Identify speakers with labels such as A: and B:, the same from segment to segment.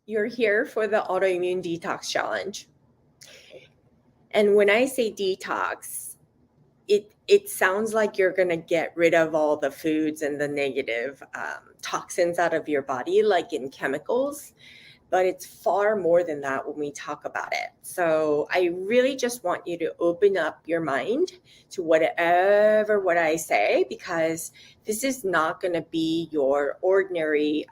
A: You're here for the Autoimmune Detox Challenge. And when I say detox, it sounds like you're going to get rid of all the foods and the negative toxins out of your body, like in chemicals. But it's far more than that when we talk about it. So I really just want you to open up your mind to what I say, because this is not going to be your ordinary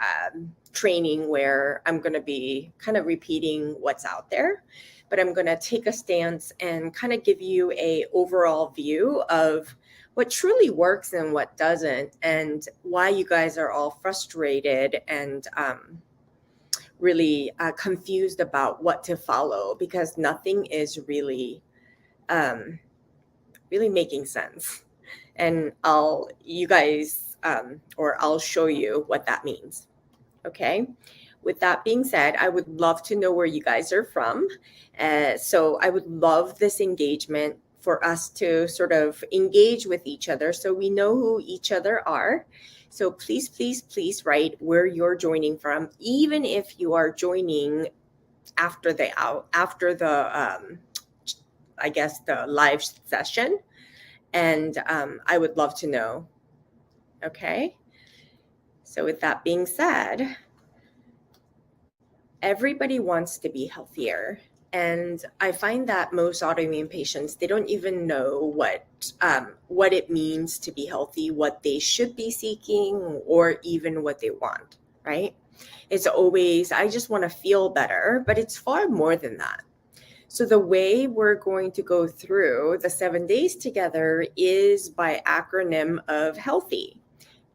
A: training where I'm going to be kind of repeating what's out there, but I'm going to take a stance and kind of give you a overall view of what truly works and what doesn't, and why you guys are all frustrated and really confused about what to follow, because nothing is really making sense. And I'll show you what that means. Okay. With that being said, I would love to know where you guys are from. So I would love this engagement for us to sort of engage with each other so we know who each other are. So please, please, please write where you're joining from, even if you are joining after the live session. And I would love to know. Okay. So with that being said, everybody wants to be healthier. And I find that most autoimmune patients, they don't even know what it means to be healthy, what they should be seeking, or even what they want, right? It's always, I just want to feel better, but it's far more than that. So the way we're going to go through the 7 days together is by acronym of healthy.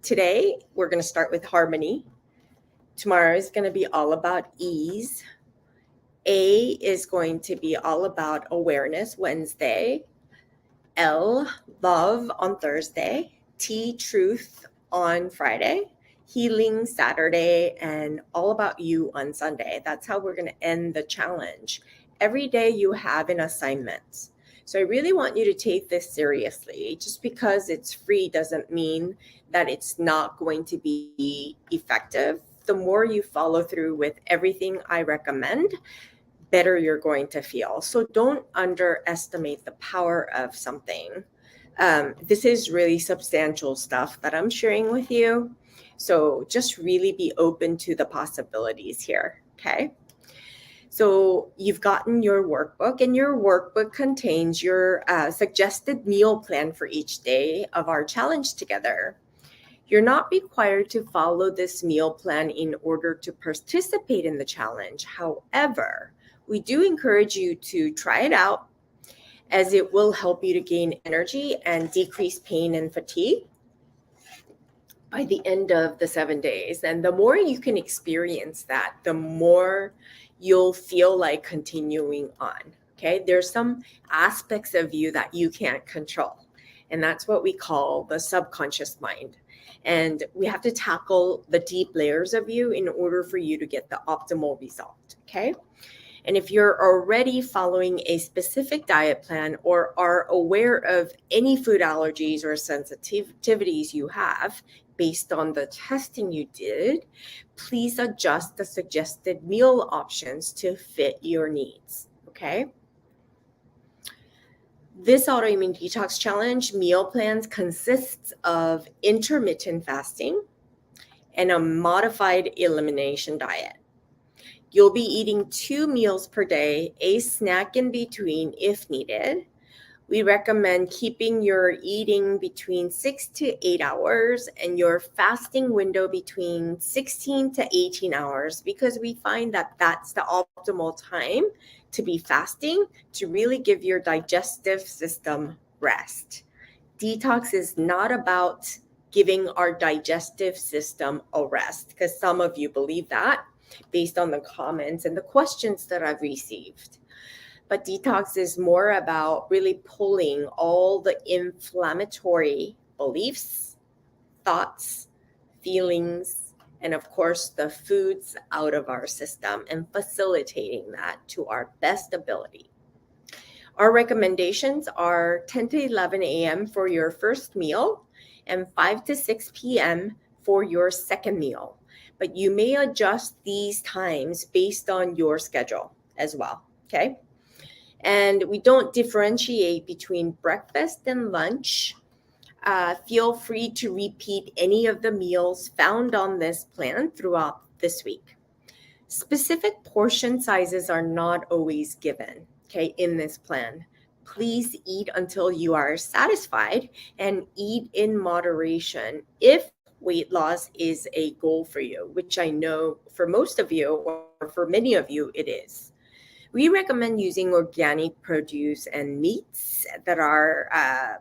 A: Today, we're going to start with harmony. Tomorrow is going to be all about ease. A is going to be all about awareness Wednesday. L, love on Thursday. T, truth on Friday. Healing Saturday, and all about you on Sunday. That's how we're going to end the challenge. Every day you have an assignment. So I really want you to take this seriously. Just because it's free doesn't mean that it's not going to be effective. The more you follow through with everything I recommend, better you're going to feel. So don't underestimate the power of something. This is really substantial stuff that I'm sharing with you. So just really be open to the possibilities here, okay? So you've gotten your workbook, and your workbook contains your suggested meal plan for each day of our challenge together. You're not required to follow this meal plan in order to participate in the challenge. However, we do encourage you to try it out, as it will help you to gain energy and decrease pain and fatigue by the end of the 7 days. And the more you can experience that, the more you'll feel like continuing on. Okay, there's some aspects of you that you can't control, and that's what we call the subconscious mind. And we have to tackle the deep layers of you in order for you to get the optimal result. Okay. And if you're already following a specific diet plan or are aware of any food allergies or sensitivities you have based on the testing you did, please adjust the suggested meal options to fit your needs. Okay. This autoimmune detox challenge meal plans consists of intermittent fasting and a modified elimination diet. You'll be eating 2 meals per day, a snack in between if needed. We recommend keeping your eating between 6 to 8 hours and your fasting window between 16 to 18 hours, because we find that that's the optimal time to be fasting to really give your digestive system rest. Detox is not about giving our digestive system a rest, because some of you believe that based on the comments and the questions that I've received. But detox is more about really pulling all the inflammatory beliefs, thoughts, feelings, and of course the foods out of our system and facilitating that to our best ability. Our recommendations are 10 to 11 a.m. for your first meal and 5 to 6 p.m. for your second meal. but you may adjust these times based on your schedule as well, okay? And we don't differentiate between breakfast and lunch. Feel free to repeat any of the meals found on this plan throughout this week. Specific portion sizes are not always given, okay, in this plan. Please eat until you are satisfied and eat in moderation if weight loss is a goal for you, which I know for most of you or for many of you it is. We recommend using organic produce and meats that are,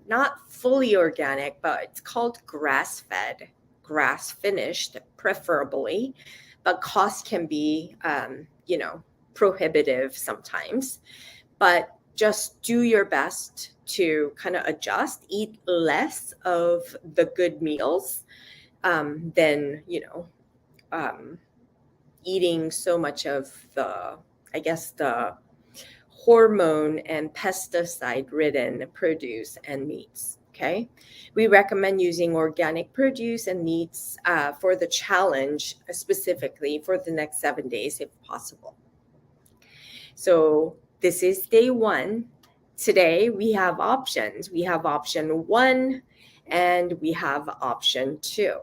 A: not fully organic, but it's called grass-fed, grass-finished, preferably. But cost can be, prohibitive sometimes. But just do your best to kind of adjust, eat less of the good meals than, eating so much of the hormone and pesticide-ridden produce and meats, okay? We recommend using organic produce and meats for the challenge, specifically for the next 7 days if possible. So this is day 1. Today we have options. We have option 1 and we have option 2.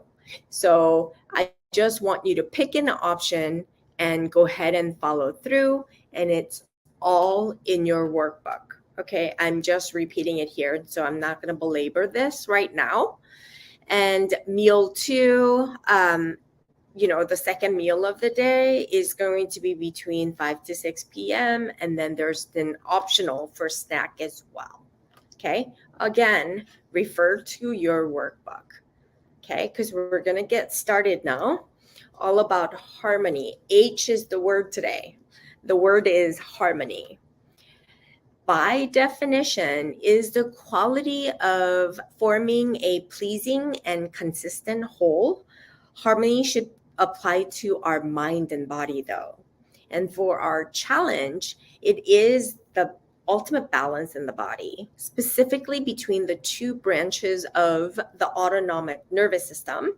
A: So I just want you to pick an option and go ahead and follow through, and it's all in your workbook. Okay, I'm just repeating it here, so I'm not going to belabor this right now. And meal 2, the second meal of the day is going to be between 5 to 6 p.m. And then there's an optional for snack as well. Okay, again, refer to your workbook. Okay, because we're going to get started now. All about harmony. H is the word today. The word is harmony. By definition, is the quality of forming a pleasing and consistent whole. Harmony should apply to our mind and body, though. And for our challenge, it is the ultimate balance in the body, specifically between the 2 branches of the autonomic nervous system,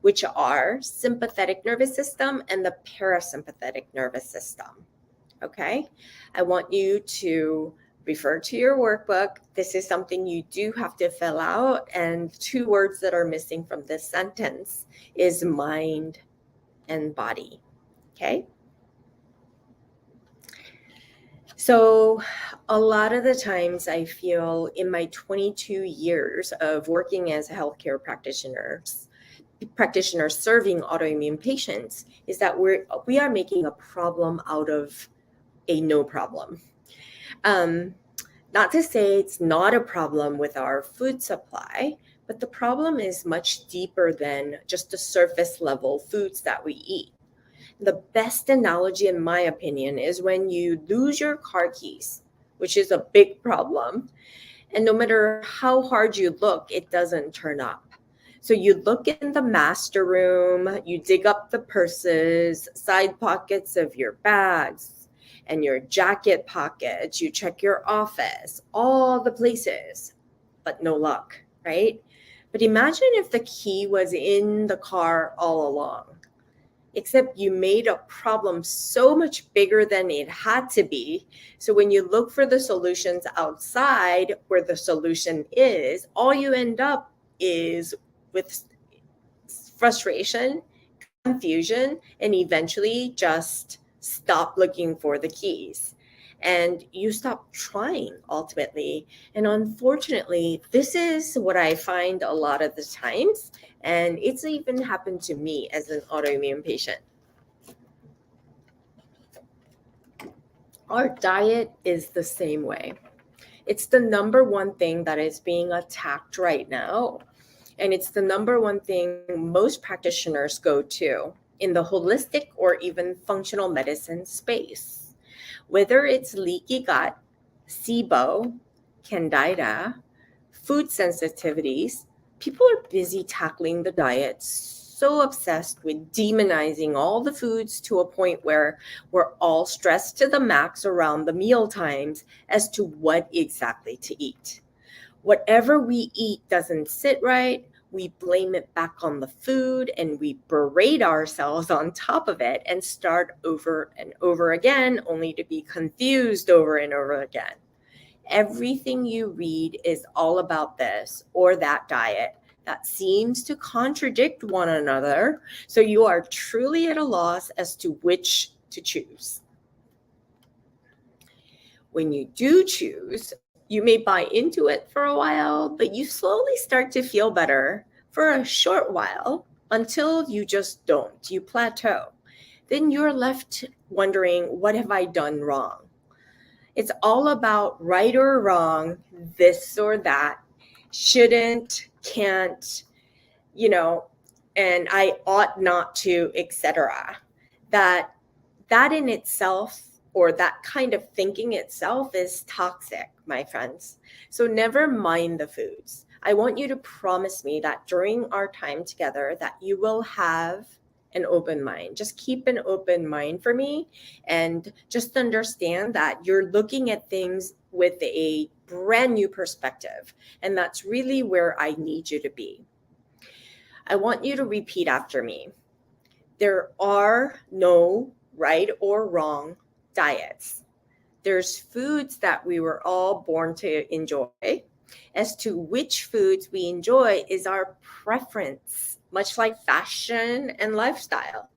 A: which are sympathetic nervous system and the parasympathetic nervous system. Okay, I want you to refer to your workbook. This is something you do have to fill out, and 2 words that are missing from this sentence is mind and body. Okay, so a lot of the times I feel in my 22 years of working as a healthcare practitioner serving autoimmune patients is that we are making a problem out of a no problem. Not to say it's not a problem with our food supply, but the problem is much deeper than just the surface level foods that we eat. The best analogy, in my opinion, is when you lose your car keys, which is a big problem. And no matter how hard you look, it doesn't turn up. So you look in the master room, you dig up the purses, side pockets of your bags, and your jacket pockets, you check your office, all the places, but no luck, right? But imagine if the key was in the car all along, except you made a problem so much bigger than it had to be. So when you look for the solutions outside where the solution is, all you end up is with frustration, confusion, and eventually just stop looking for the keys. And you stop trying ultimately. And unfortunately, this is what I find a lot of the times. And it's even happened to me as an autoimmune patient. Our diet is the same way. It's the number one thing that is being attacked right now. And it's the number one thing most practitioners go to in the holistic or even functional medicine space. Whether it's leaky gut, SIBO, candida, food sensitivities, people are busy tackling the diet, so obsessed with demonizing all the foods to a point where we're all stressed to the max around the meal times as to what exactly to eat. Whatever we eat doesn't sit right, we blame it back on the food, and we berate ourselves on top of it and start over and over again, only to be confused over and over again. Everything you read is all about this or that diet that seems to contradict one another, so you are truly at a loss as to which to choose. When you do choose, you may buy into it for a while, but you slowly start to feel better for a short while until you just don't. You plateau. Then you're left wondering, what have I done wrong? It's all about right or wrong, this or that, shouldn't, can't, and I ought not to, etc. That in itself, or that kind of thinking itself, is toxic, my friends. So never mind the foods. I want you to promise me that during our time together that you will have an open mind. Just keep an open mind for me, and just understand that you're looking at things with a brand new perspective. And that's really where I need you to be. I want you to repeat after me. There are no right or wrong diets. There's foods that we were all born to enjoy. As to which foods we enjoy is our preference, much like fashion and lifestyle.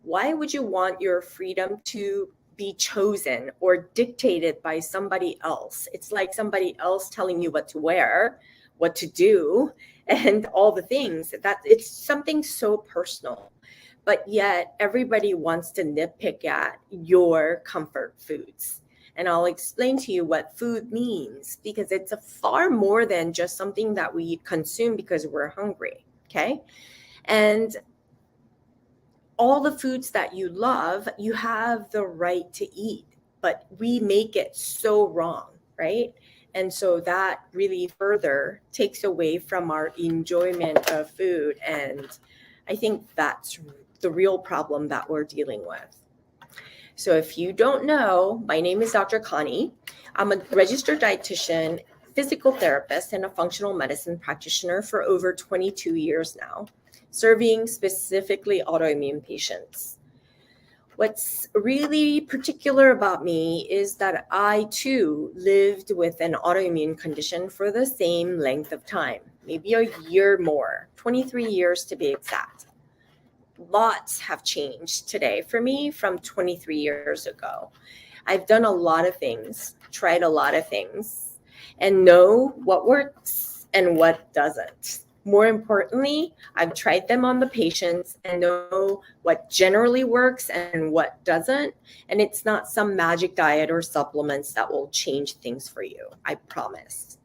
A: Why would you want your freedom to be chosen or dictated by somebody else? It's like somebody else telling you what to wear, what to do, and all the things. That it's something so personal. But yet everybody wants to nitpick at your comfort foods. And I'll explain to you what food means, because it's a far more than just something that we consume because we're hungry, okay? And all the foods that you love, you have the right to eat, but we make it so wrong, right? And so that really further takes away from our enjoyment of food. And I think that's the real problem that we're dealing with. So if you don't know, my name is Dr. Connie. I'm a registered dietitian, physical therapist, and a functional medicine practitioner for over 22 years now, serving specifically autoimmune patients. What's really particular about me is that I too lived with an autoimmune condition for the same length of time, maybe a year more, 23 years to be exact. Lots have changed today for me from 23 years ago. I've done a lot of things, tried a lot of things, and know what works and what doesn't. More importantly, I've tried them on the patients and know what generally works and what doesn't. And it's not some magic diet or supplements that will change things for you, I promise.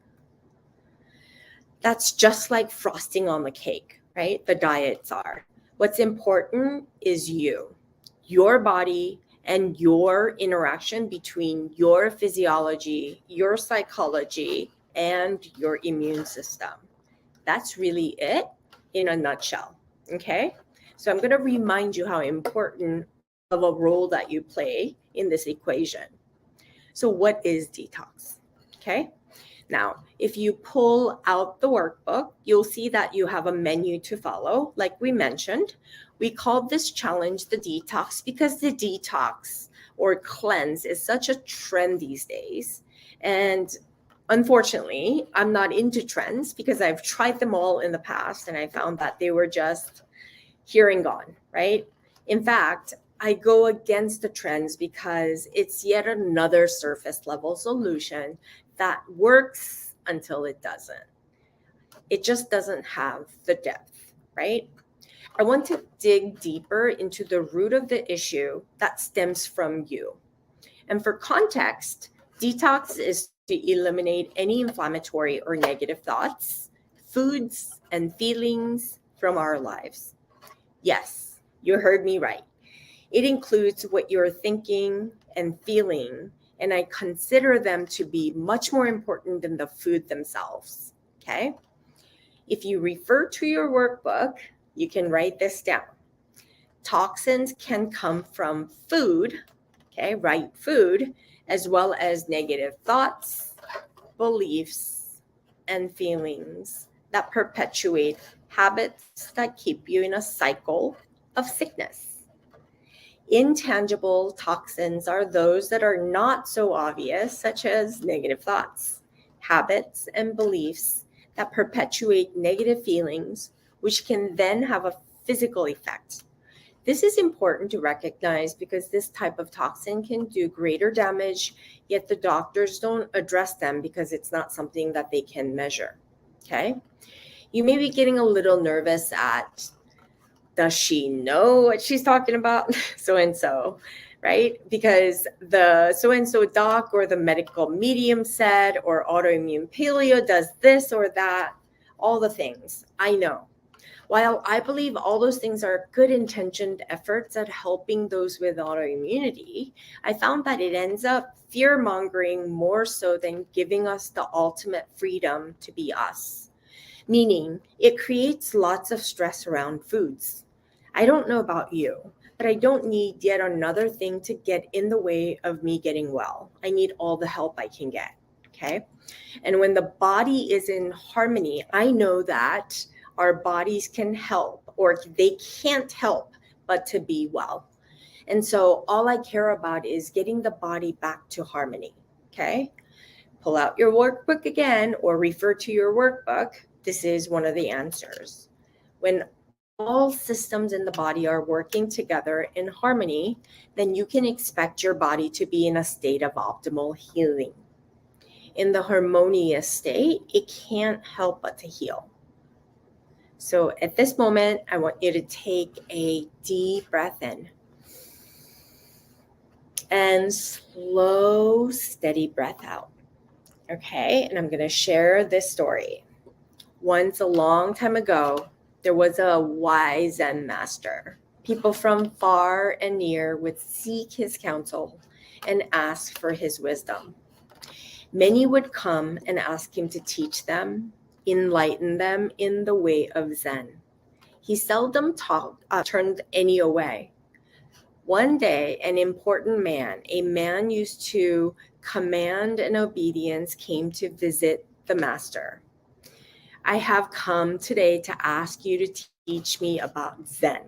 A: That's just like frosting on the cake, right? The diets are. What's important is you, your body, and your interaction between your physiology, your psychology, and your immune system. That's really it in a nutshell, okay? So I'm going to remind you how important of a role that you play in this equation. So what is detox, okay? Now, if you pull out the workbook, you'll see that you have a menu to follow. Like we mentioned, we called this challenge the detox because the detox or cleanse is such a trend these days. And unfortunately, I'm not into trends because I've tried them all in the past and I found that they were just here and gone, right? In fact, I go against the trends because it's yet another surface level solution that works until it doesn't. It just doesn't have the depth, right? I want to dig deeper into the root of the issue that stems from you. And for context, detox is to eliminate any inflammatory or negative thoughts, foods, and feelings from our lives. Yes, you heard me right. It includes what you're thinking and feeling, and I consider them to be much more important than the food themselves, okay? If you refer to your workbook, you can write this down. Toxins can come from food, okay, right food, as well as negative thoughts, beliefs, and feelings that perpetuate habits that keep you in a cycle of sickness. Intangible toxins are those that are not so obvious, such as negative thoughts, habits, and beliefs that perpetuate negative feelings, which can then have a physical effect. This is important to recognize because this type of toxin can do greater damage, yet the doctors don't address them because it's not something that they can measure. Okay? You may be getting a little nervous at, does she know what she's talking about? So and so, right? Because the so and so doc or the medical medium said, or autoimmune paleo does this or that, all the things. I know. While I believe all those things are good intentioned efforts at helping those with autoimmunity, I found that it ends up fear mongering more so than giving us the ultimate freedom to be us. Meaning, it creates lots of stress around foods. I don't know about you, but I don't need yet another thing to get in the way of me getting well. I need all the help I can get. Okay. And when the body is in harmony, I know that our bodies can help, or they can't help but to be well. And so all I care about is getting the body back to harmony. Okay. Pull out your workbook again or refer to your workbook. This is one of the answers. When all systems in the body are working together in harmony, then you can expect your body to be in a state of optimal healing. In the harmonious state, it can't help but to heal. So at this moment, I want you to take a deep breath in and slow, steady breath out. Okay, and I'm going to share this story. Once a long time ago, there was a wise Zen master. People from far and near would seek his counsel and ask for his wisdom. Many would come and ask him to teach them, enlighten them in the way of Zen. He seldom turned any away. One day, an important man, a man used to command and obedience, came to visit the master. I have come today to ask you to teach me about Zen.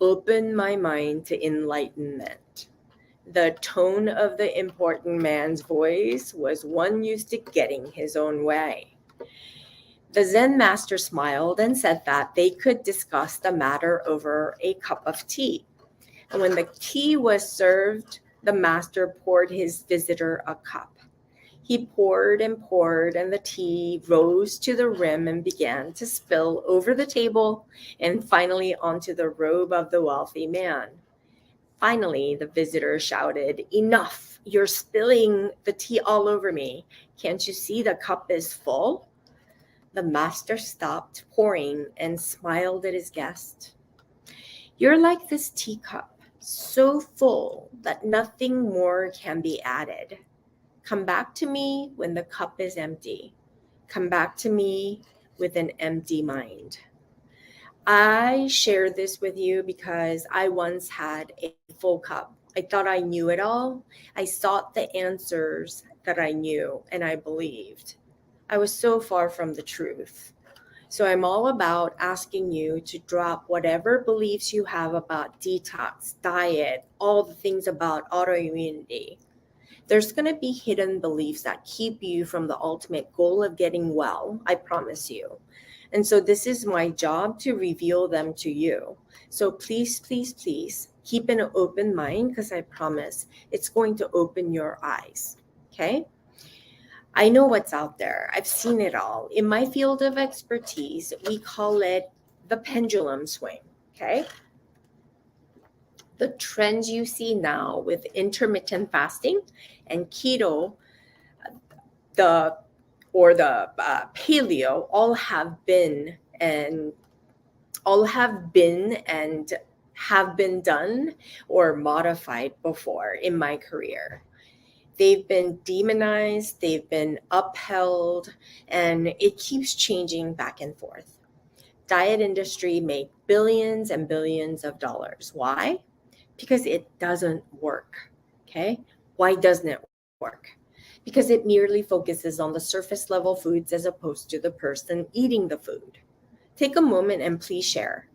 A: Open my mind to enlightenment. The tone of the important man's voice was one used to getting his own way. The Zen master smiled and said that they could discuss the matter over a cup of tea. And when the tea was served, the master poured his visitor a cup. He poured and poured, and the tea rose to the rim and began to spill over the table and finally onto the robe of the wealthy man. Finally, the visitor shouted, "Enough! You're spilling the tea all over me. Can't you see the cup is full?" The master stopped pouring and smiled at his guest. "You're like this teacup, so full that nothing more can be added. Come back to me when the cup is empty. Come back to me with an empty mind." I share this with you because I once had a full cup. I thought I knew it all. I sought the answers that I knew and I believed. I was so far from the truth. So I'm all about asking you to drop whatever beliefs you have about detox, diet, all the things about autoimmunity. There's going to be hidden beliefs that keep you from the ultimate goal of getting well, I promise you. And so this is my job to reveal them to you. So please, please, please keep an open mind because I promise it's going to open your eyes. Okay? I know what's out there. I've seen it all. In my field of expertise, we call it the pendulum swing. Okay? The trends you see now with intermittent fasting and keto, the paleo, all have been have been done or modified before in my career. They've been demonized, they've been upheld, and it keeps changing back and forth. Diet industry make billions and billions of dollars. Why? Because it doesn't work. Okay? Why doesn't it work? because it merely focuses on the surface level foods as opposed to the person eating the food. Take a moment and please share.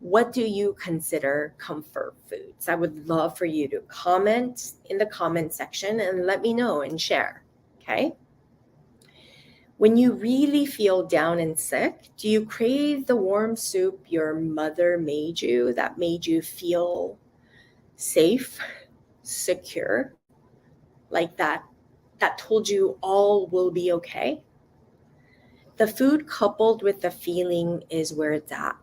A: What do you consider comfort foods? I would love for you to comment in the comment section and let me know and share. Okay? When you really feel down and sick, do you crave the warm soup your mother made you that made you feel safe, secure, like that told you all will be okay? The food coupled with the feeling is where it's at.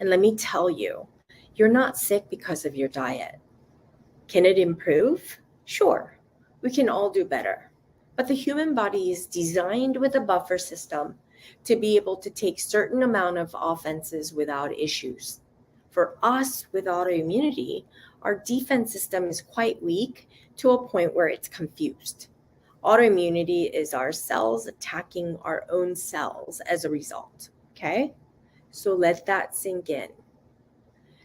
A: And let me tell you, you're not sick because of your diet. Can it improve? Sure, we can all do better. But the human body is designed with a buffer system to be able to take certain amount of offenses without issues. For us with autoimmunity, our defense system is quite weak to a point where it's confused. Autoimmunity is our cells attacking our own cells as a result, okay? So let that sink in.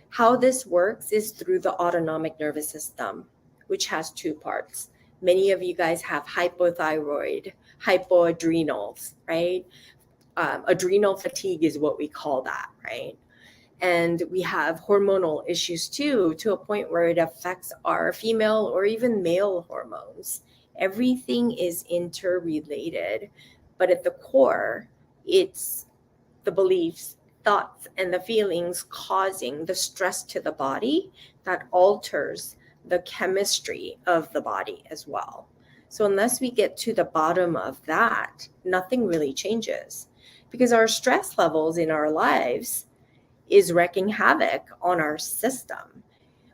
A: How this works is through the autonomic nervous system, which has two parts. Many of you guys have hypothyroid, hypoadrenals, right? Adrenal fatigue is what we call that, right? And we have hormonal issues too, to a point where it affects our female or even male hormones. Everything is interrelated, but at the core, it's the beliefs, thoughts, and the feelings causing the stress to the body that alters the chemistry of the body as well. So unless we get to the bottom of that, nothing really changes, because our stress levels in our lives is wreaking havoc on our system.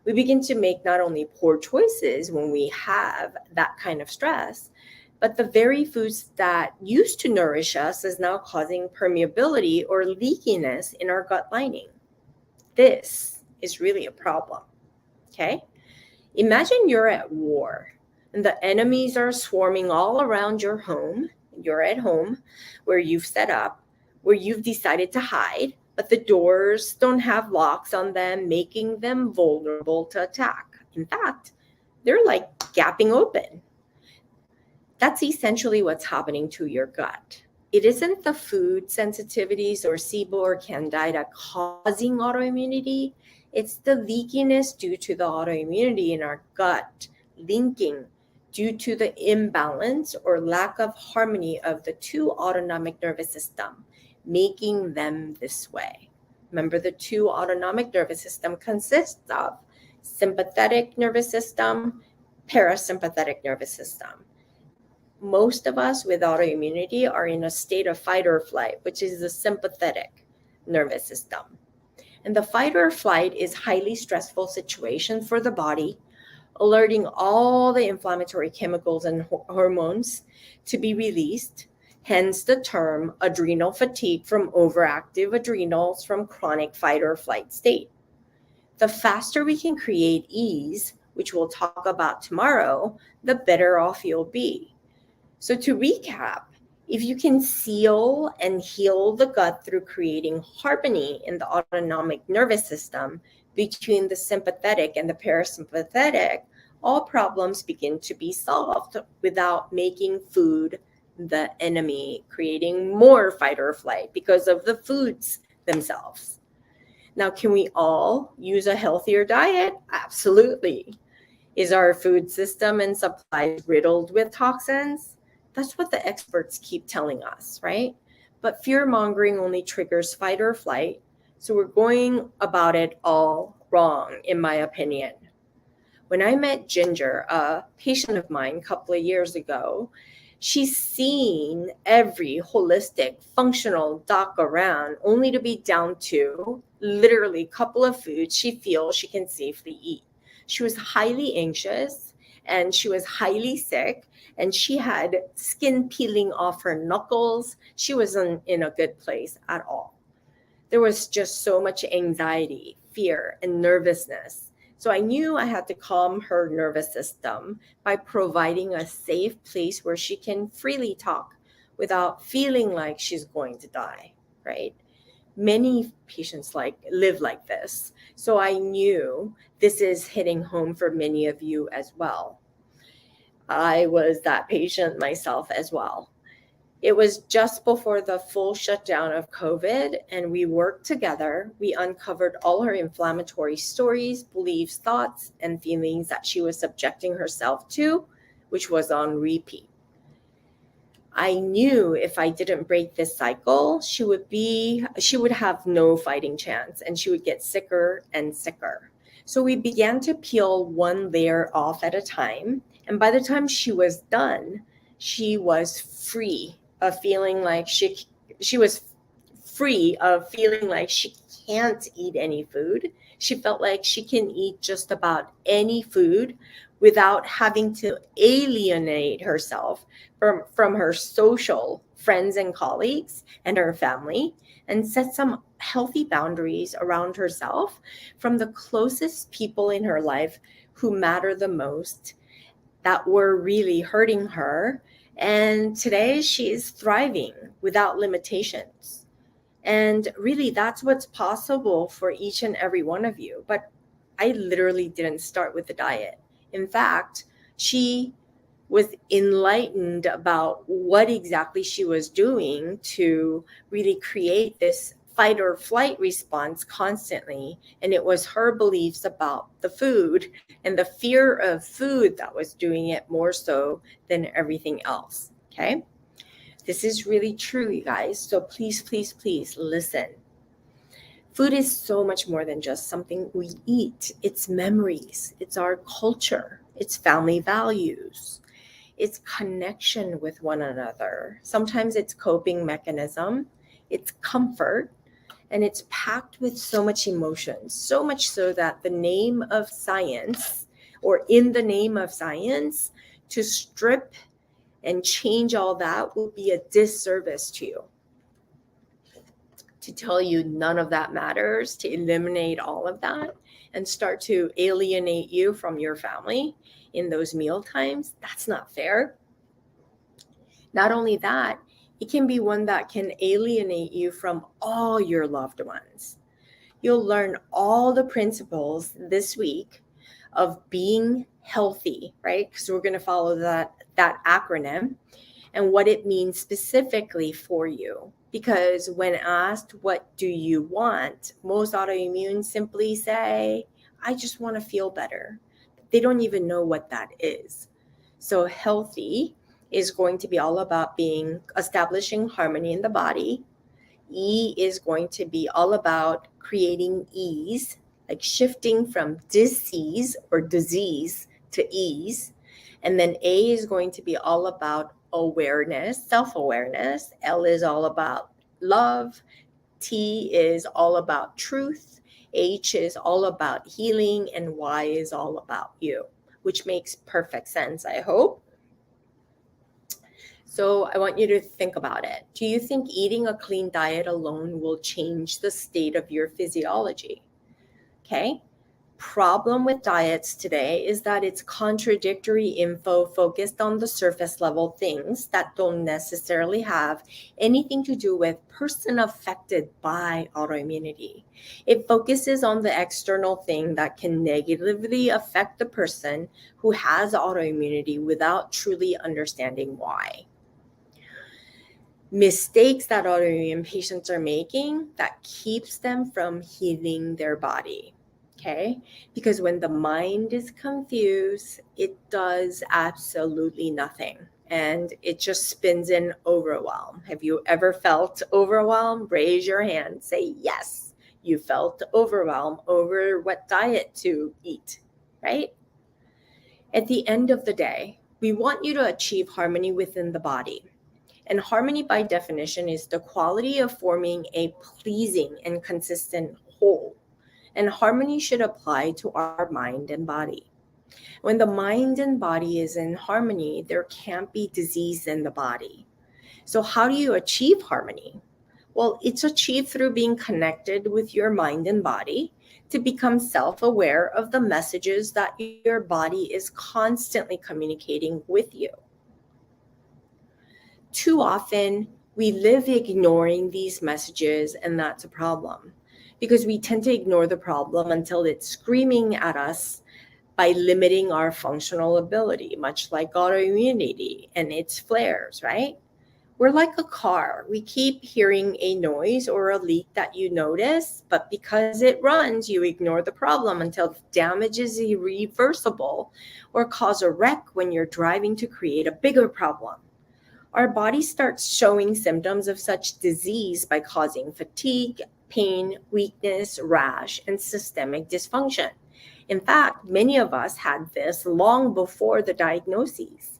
A: We begin to make not only poor choices when we have that kind of stress, but the very foods that used to nourish us is now causing permeability or leakiness in our gut lining. This is really a problem, okay? Imagine you're at war and the enemies are swarming all around your home. You're at home where you've set up, where you've decided to hide, but the doors don't have locks on them, making them vulnerable to attack. In fact, they're like gapping open. That's essentially what's happening to your gut. It isn't the food sensitivities or SIBO or candida causing autoimmunity. It's the leakiness due to the autoimmunity in our gut linking due to the imbalance or lack of harmony of the two autonomic nervous system, making them this way. Remember, the two autonomic nervous system consists of sympathetic nervous system, parasympathetic nervous system. Most of us with autoimmunity are in a state of fight or flight, which is the sympathetic nervous system. And the fight or flight is highly stressful situation for the body, alerting all the inflammatory chemicals and hormones to be released. Hence the term adrenal fatigue from overactive adrenals from chronic fight or flight state. The faster we can create ease, which we'll talk about tomorrow, the better off you'll be. So to recap, if you can seal and heal the gut through creating harmony in the autonomic nervous system between the sympathetic and the parasympathetic, all problems begin to be solved without making food the enemy, creating more fight or flight because of the foods themselves. Now, can we all use a healthier diet? Absolutely. Is our food system and supplies riddled with toxins? That's what the experts keep telling us, right? But fear-mongering only triggers fight or flight. So we're going about it all wrong, in my opinion. When I met Ginger, a patient of mine a couple of years ago, she's seen every holistic, functional doc around only to be down to literally a couple of foods she feels she can safely eat. She was highly anxious and she was highly sick and she had skin peeling off her knuckles. She wasn't in a good place at all. There was just so much anxiety, fear, and nervousness. So I knew I had to calm her nervous system by providing a safe place where she can freely talk without feeling like she's going to die, right? Many patients live like this. So I knew this is hitting home for many of you as well. I was that patient myself as well. It was just before the full shutdown of COVID, and we worked together. We uncovered all her inflammatory stories, beliefs, thoughts, and feelings that she was subjecting herself to, which was on repeat. I knew if I didn't break this cycle, she would have no fighting chance, and she would get sicker and sicker. So we began to peel one layer off at a time, and by the time she was done, she was free of feeling like she was free of feeling like she can't eat any food. She felt like she can eat just about any food without having to alienate herself from her social friends and colleagues and her family, and set some healthy boundaries around herself from the closest people in her life who matter the most, that were really hurting her. And today she is thriving without limitations. And really, that's what's possible for each and every one of you. But I literally didn't start with the diet. In fact, she was enlightened about what exactly she was doing to really create this fight or flight response constantly. And it was her beliefs about the food and the fear of food that was doing it more so than everything else. Okay. This is really true, you guys. So please, please, please listen. Food is so much more than just something we eat. It's memories, it's our culture, it's family values, it's connection with one another. Sometimes it's coping mechanism, it's comfort, and it's packed with so much emotion, so much so that the name of science, or in the name of science, to strip and change all that will be a disservice to you. To tell you none of that matters, to eliminate all of that and start to alienate you from your family in those meal times, that's not fair. Not only that, it can be one that can alienate you from all your loved ones. You'll learn all the principles this week of being healthy, right? Because we're going to follow that acronym and what it means specifically for you. Because when asked, what do you want? Most autoimmune simply say, I just want to feel better. They don't even know what that is. So healthy is going to be all about establishing harmony in the body. E is going to be all about creating ease, like shifting from disease or disease to ease. And then A is going to be all about awareness, self-awareness. L is all about love. T is all about truth. H is all about healing. And Y is all about you, which makes perfect sense, I hope. So I want you to think about it. Do you think eating a clean diet alone will change the state of your physiology? Okay. Problem with diets today is that it's contradictory info focused on the surface level things that don't necessarily have anything to do with person affected by autoimmunity. It focuses on the external thing that can negatively affect the person who has autoimmunity without truly understanding why. Mistakes that autoimmune patients are making that keeps them from healing their body. Okay? Because when the mind is confused, it does absolutely nothing. And it just spins in overwhelm. Have you ever felt overwhelmed? Raise your hand. Say yes. You felt overwhelmed over what diet to eat, right? At the end of the day, we want you to achieve harmony within the body. And harmony, by definition, is the quality of forming a pleasing and consistent whole. And harmony should apply to our mind and body. When the mind and body is in harmony, there can't be disease in the body. So how do you achieve harmony? Well, it's achieved through being connected with your mind and body to become self-aware of the messages that your body is constantly communicating with you. Too often, we live ignoring these messages, and that's a problem because we tend to ignore the problem until it's screaming at us by limiting our functional ability, much like autoimmunity and its flares, right? We're like a car. We keep hearing a noise or a leak that you notice, but because it runs, you ignore the problem until the damage is irreversible or cause a wreck when you're driving to create a bigger problem. Our body starts showing symptoms of such disease by causing fatigue, pain, weakness, rash, and systemic dysfunction. In fact, many of us had this long before the diagnoses.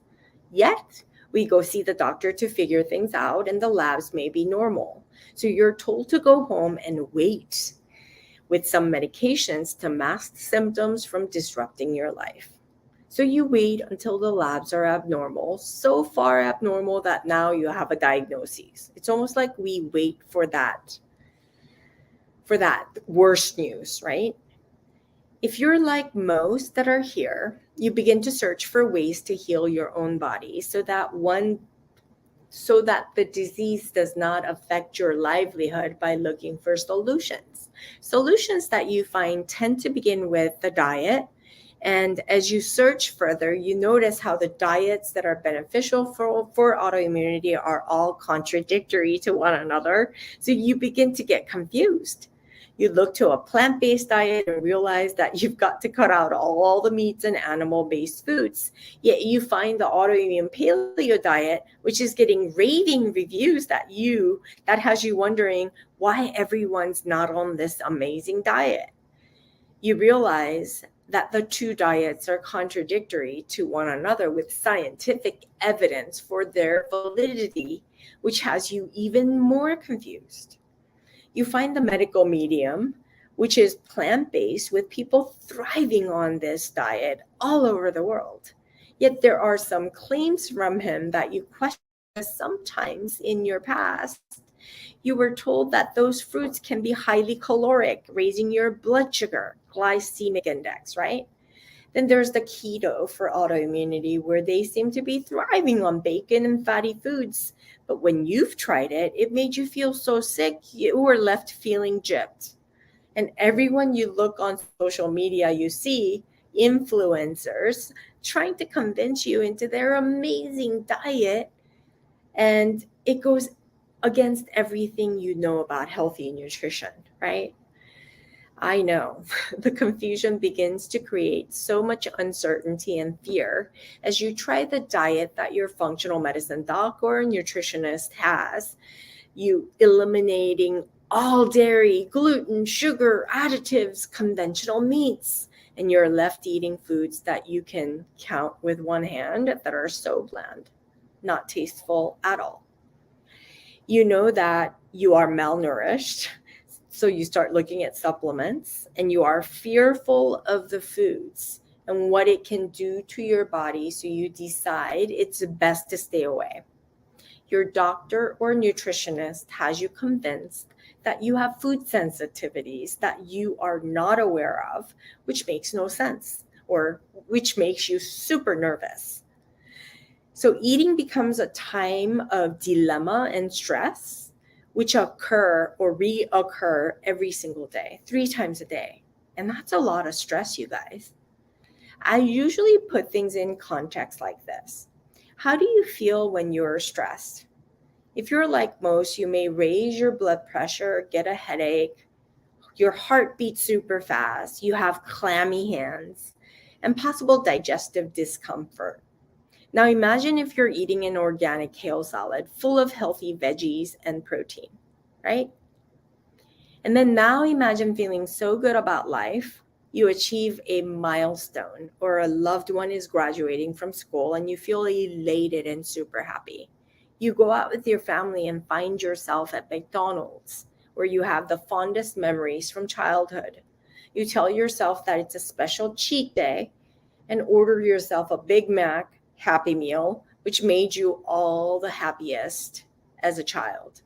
A: Yet, we go see the doctor to figure things out, and the labs may be normal. So you're told to go home and wait with some medications to mask symptoms from disrupting your life. So you wait until the labs are abnormal, so far abnormal that now you have a diagnosis. It's almost like we wait for that worst news, right? If you're like most that are here, you begin to search for ways to heal your own body so that the disease does not affect your livelihood by looking for solutions. Solutions that you find tend to begin with the diet. And as you search further, you notice how the diets that are beneficial for autoimmunity are all contradictory to one another. So you begin to get confused. You look to a plant-based diet and realize that you've got to cut out all the meats and animal-based foods. Yet you find the autoimmune paleo diet, which is getting raving reviews that has you wondering why everyone's not on this amazing diet. You realize that the two diets are contradictory to one another with scientific evidence for their validity, which has you even more confused. You find the medical medium, which is plant-based, with people thriving on this diet all over the world. Yet there are some claims from him that you question. Sometimes in your past, you were told that those fruits can be highly caloric, raising your blood sugar, glycemic index, right? Then there's the keto for autoimmunity, where they seem to be thriving on bacon and fatty foods. But when you've tried it, it made you feel so sick, you were left feeling gypped. And everyone you look on social media, you see influencers trying to convince you into their amazing diet. And it goes against everything you know about healthy nutrition, right? I know the confusion begins to create so much uncertainty and fear as you try the diet that your functional medicine doc or nutritionist has. You eliminating all dairy, gluten, sugar, additives, conventional meats, and you're left eating foods that you can count with one hand that are so bland, not tasteful at all. You know that you are malnourished, so you start looking at supplements, and you are fearful of the foods and what it can do to your body, so you decide it's best to stay away. Your doctor or nutritionist has you convinced that you have food sensitivities that you are not aware of, which makes no sense, or which makes you super nervous. So eating becomes a time of dilemma and stress, which occur or reoccur every single day, 3 times a day. And that's a lot of stress, you guys. I usually put things in context like this. How do you feel when you're stressed? If you're like most, you may raise your blood pressure, get a headache, your heart beats super fast, you have clammy hands, and possible digestive discomfort. Now imagine if you're eating an organic kale salad full of healthy veggies and protein, right? And then now imagine feeling so good about life, you achieve a milestone or a loved one is graduating from school and you feel elated and super happy. You go out with your family and find yourself at McDonald's, where you have the fondest memories from childhood. You tell yourself that it's a special cheat day and order yourself a Big Mac Happy Meal, which made you all the happiest as a child.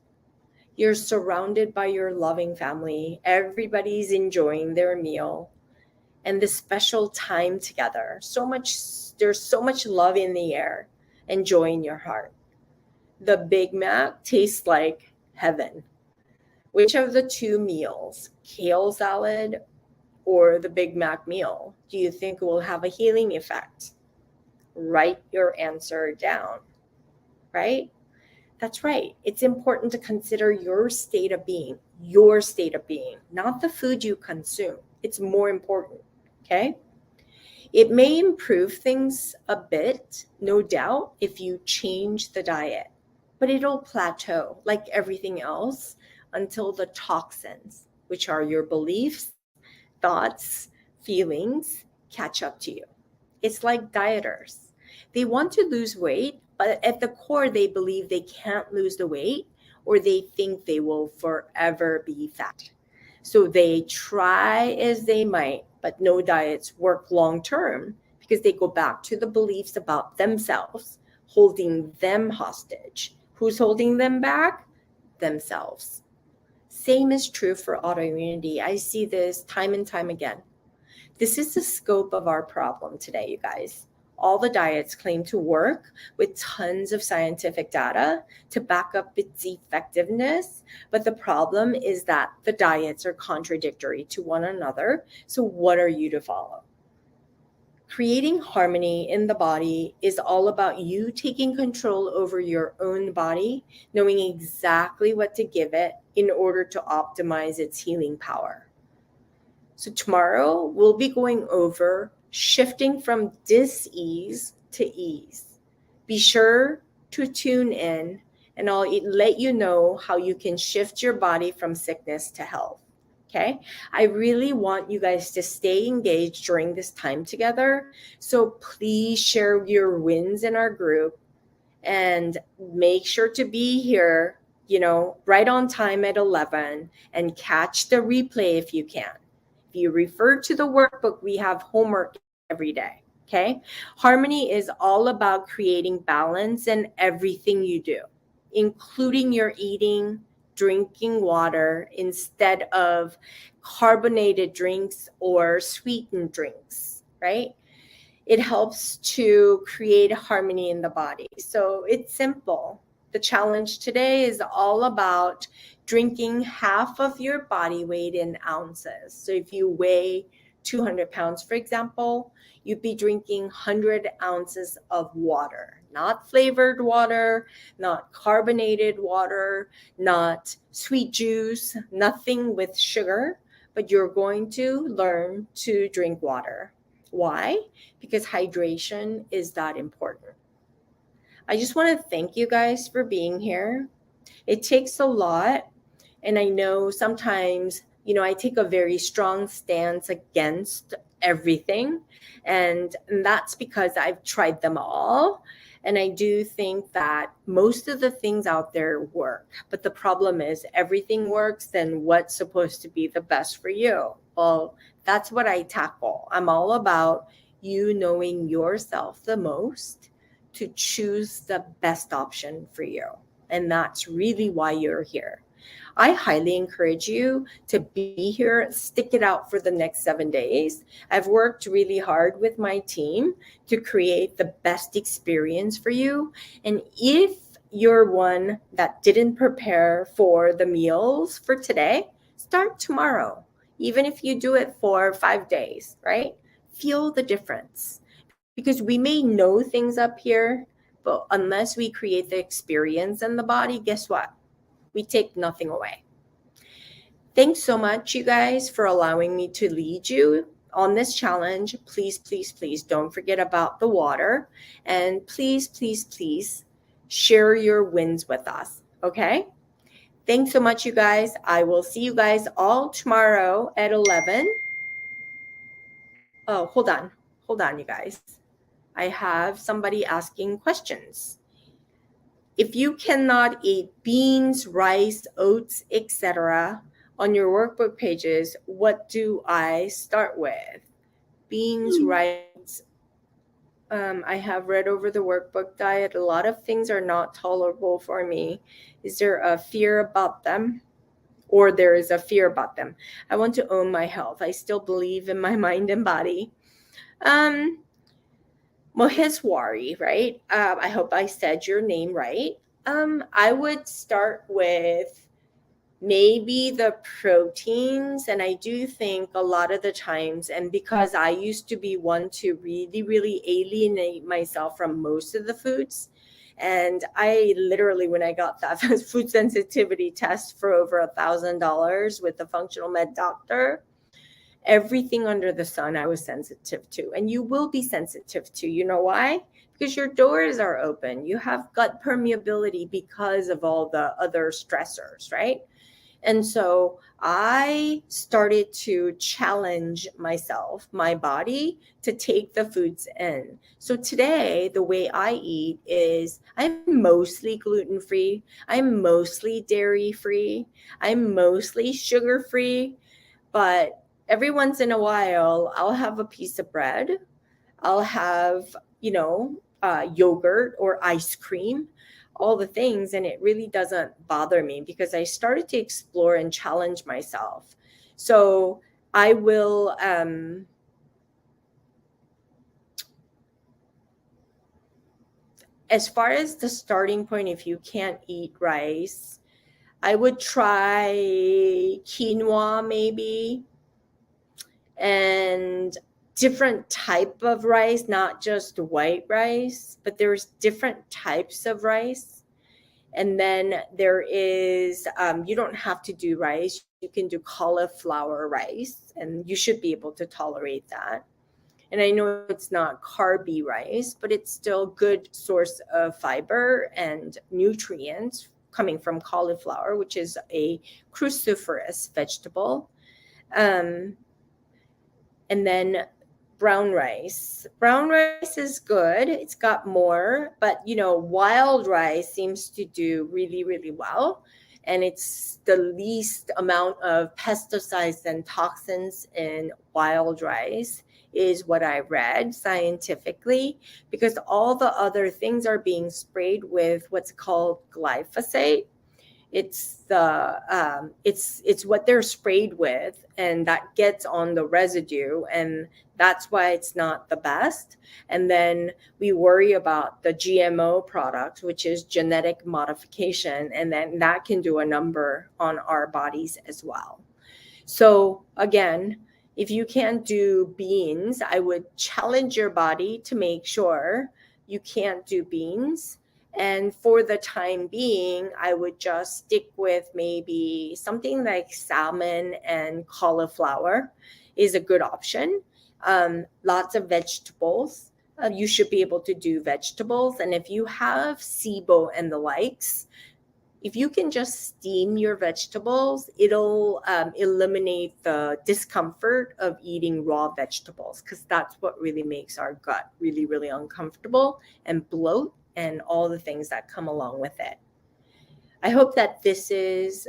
A: You're surrounded by your loving family. Everybody's enjoying their meal and this special time together. There's so much love in the air and joy in your heart. The Big Mac tastes like heaven. Which of the two meals, kale salad or the Big Mac meal? Do you think it will have a healing effect? Write your answer down, right? That's right. It's important to consider your state of being, not the food you consume. It's more important, okay? It may improve things a bit, no doubt, if you change the diet, but it'll plateau like everything else until the toxins, which are your beliefs, thoughts, feelings, catch up to you. It's like dieters. They want to lose weight, but at the core, they believe they can't lose the weight or they think they will forever be fat. So they try as they might, but no diets work long term because they go back to the beliefs about themselves, holding them hostage. Who's holding them back? Themselves. Same is true for autoimmunity. I see this time and time again. This is the scope of our problem today, you guys. All the diets claim to work with tons of scientific data to back up its effectiveness, but the problem is that the diets are contradictory to one another. So what are you to follow? Creating harmony in the body is all about you taking control over your own body, knowing exactly what to give it in order to optimize its healing power. So tomorrow we'll be going over shifting from dis-ease to ease. Be sure to tune in and I'll let you know how you can shift your body from sickness to health. Okay. I really want you guys to stay engaged during this time together. So please share your wins in our group and make sure to be here, right on time at 11 and catch the replay if you can. If you refer to the workbook, we have homework every day. Okay. Harmony is all about creating balance in everything you do, including your eating, drinking water instead of carbonated drinks or sweetened drinks, right? It helps to create harmony in the body. So it's simple. The challenge today is all about drinking half of your body weight in ounces. So if you weigh 200 pounds, for example, you'd be drinking 100 ounces of water, not flavored water, not carbonated water, not sweet juice, nothing with sugar, but you're going to learn to drink water. Why? Because hydration is that important. I just want to thank you guys for being here. It takes a lot. And I know sometimes, I take a very strong stance against everything. And that's because I've tried them all. And I do think that most of the things out there work. But the problem is everything works, then what's supposed to be the best for you? Well, that's what I tackle. I'm all about you knowing yourself the most to choose the best option for you. And that's really why you're here. I highly encourage you to be here, stick it out for the next 7 days. I've worked really hard with my team to create the best experience for you. And if you're one that didn't prepare for the meals for today, start tomorrow. Even if you do it for 5 days, right? Feel the difference. Because we may know things up here, but unless we create the experience in the body, guess what? We take nothing away. Thanks so much, you guys, for allowing me to lead you on this challenge. Please, please, please don't forget about the water. And please, please, please share your wins with us. Okay? Thanks so much, you guys. I will see you guys all tomorrow at 11. Oh, hold on. Hold on, you guys. I have somebody asking questions. If you cannot eat beans, rice, oats, etc. on your workbook pages, what do I start with? Beans, rice. I have read over the workbook diet. A lot of things are not tolerable for me. Is there a fear about them? Or there is a fear about them? I want to own my health. I still believe in my mind and body. Moheswari, right? I hope I said your name right. I would start with maybe the proteins. And I do think a lot of the times, and because I used to be one to really, really alienate myself from most of the foods. And I literally, when I got that food sensitivity test for over $1,000 with the functional med doctor, everything under the sun I was sensitive to. And you will be sensitive to. You know why? Because your doors are open. You have gut permeability because of all the other stressors, right? And so I started to challenge myself, my body, to take the foods in. So today, the way I eat is I'm mostly gluten free, I'm mostly dairy free, I'm mostly sugar free, but every once in a while, I'll have a piece of bread. I'll have, yogurt or ice cream, all the things. And it really doesn't bother me because I started to explore and challenge myself. So I will, as far as the starting point, if you can't eat rice, I would try quinoa maybe, and different type of rice, not just white rice, but there's different types of rice. And then there is, you don't have to do rice. You can do cauliflower rice, and you should be able to tolerate that. And I know it's not carby rice, but it's still good source of fiber and nutrients coming from cauliflower, which is a cruciferous vegetable. Um, and then brown rice. Brown rice is good. It's got more, but wild rice seems to do really, really well. And it's the least amount of pesticides and toxins in wild rice, is what I read scientifically, because all the other things are being sprayed with what's called glyphosate. It's what they're sprayed with, and that gets on the residue, and that's why it's not the best. And then we worry about the GMO product, which is genetic modification, and then that can do a number on our bodies as well. So again, if you can't do beans, I would challenge your body to make sure you can't do beans. And for the time being, I would just stick with maybe something like salmon and cauliflower is a good option. Lots of vegetables. You should be able to do vegetables. And if you have SIBO and the likes, if you can just steam your vegetables, it'll eliminate the discomfort of eating raw vegetables, because that's what really makes our gut really, really uncomfortable and bloat and all the things that come along with it. I hope that this is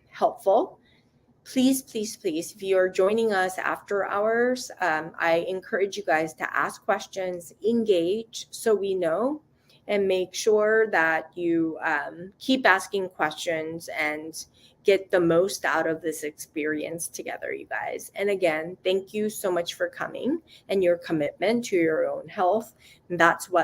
A: helpful. Please, please, please, if you're joining us after hours, I encourage you guys to ask questions, engage, so we know, and make sure that you keep asking questions and get the most out of this experience together, you guys. And again, thank you so much for coming and your commitment to your own health. And that's what